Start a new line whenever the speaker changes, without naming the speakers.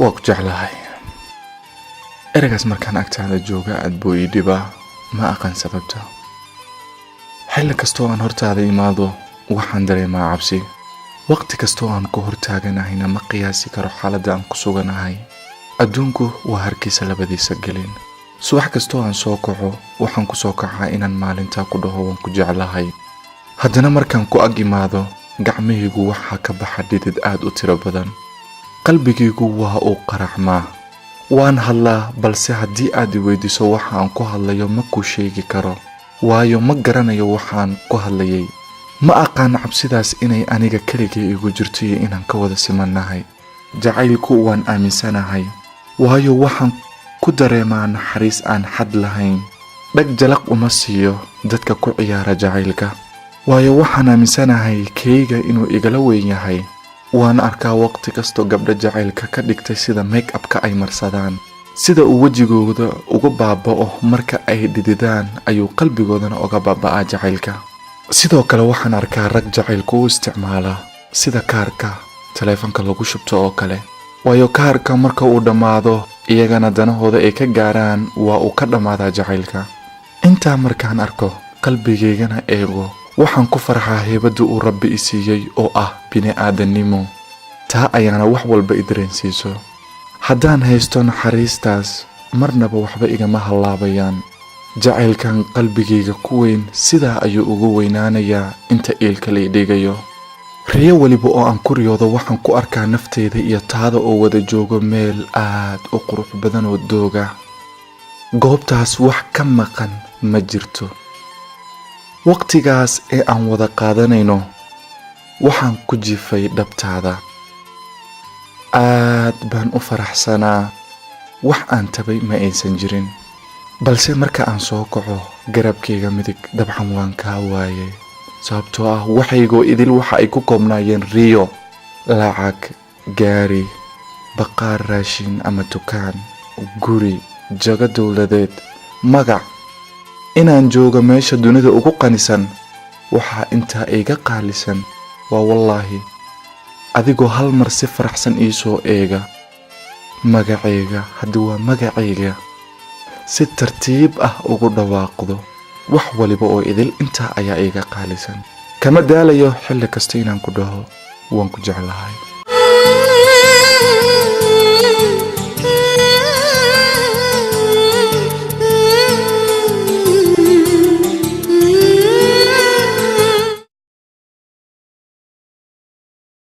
waa ku jeclahay. Eragaas markaan agtaada jooga aad buu ii dhibaa, ma aqaan sababta. xilli kastoo aan hortaada imaado waxaan dareemaa cabsi. waqti kastoo aan ku hortaaganahayna ma qiyaasi karo xaaladda aan ku suganahay. adduunku waa harkiisa labadiisa gelin. subax kastoo aan soo kaco waxaan ku soo kacaa inaan maalintaa ku dhaho waan ku jeclahay. haddana markaan ku ag imaado gacmahaygu waxaa ka baxa dhidid aad u tiro badan. qalbigaygu waa uu qaracmaa. waan hadlaa balse haddii aad i weydiiso waxa aan ku hadlayo ma ku sheegi karo, waayo ma garanayo waxaan ku hadlayay. ma aqaan cabsidaas inay aniga keligay igu jirto iyo inaan ka wada simannahay. jacaylku waan aaminsanahay, waayo waxaan ku dareemaa naxariis aan xad lahayn. dhag jalaq uma siiyo dadka ku ciyaara jacaylka, waayo waxaan aaminsanahay keyga inuu igala weyn yahay. waan arkaa waqti kastoo gabdha jacaylka ka dhigtay sida make-upka ay marsadaan, sida uu wejigooda uga baaba'o marka ay dhididaan ayuu qalbigoodana uga baaba'aa jacaylka. sidoo kale waxaan arkaa rag jacaylku u isticmaala sida kaarka taleefanka lagu shubto oo kale, waayo kaarka marka uu dhammaado iyagana danahooda ay ka gaaraan waa uu ka dhammaadaa jacaylka. intaa markaan arko qalbigaygana eego waxaan ku farxaa heybadda uu Rabbi i siiyey oo ah bini'aadanimo. taa ayaana wax walba i dareensiiso. haddaan haysto naxariistaas marnaba waxba igama hallaabayaan. jacaylkan qalbigayga ku weyn sidaa ayuu ugu weynaanayaa inta iilka la dhigayo. riyo waliba oo aan ku riyoodo waxaan ku arkaa nafteyda iyo taada oo wada joogo meel aad u qurux badan oo dooga. goobtaas wax ka maqan ma jirto. waqtigaas ee aan wada qaadanayno waxaan ku jifay dhabtaada. aad baan u faraxsanaa. wax aan tabay ma aysan jirin, balse marka aan soo kaco garabkayga midig dabcan waan kaa waayay, sababtoo ah waxaygoo idil waxa ay ku koobnaayeen riyo, lacag, gaari, baqaar raashin ama dukaan, guri, jago dowladeed, magac. inaan joogo meesha dunida ugu qanisan waxaa intaa iga qaalisan waa wallaahi adigoo hal mar si faraxsan ii soo eega. magacayga haddii waa magacayga si tartiib ah ugu dhawaaqdo. wax waliba oo idil intaa ayaa iga qaalisan. kama daalayo xilli kasta inaan ku dhaho waan ku jeclahay.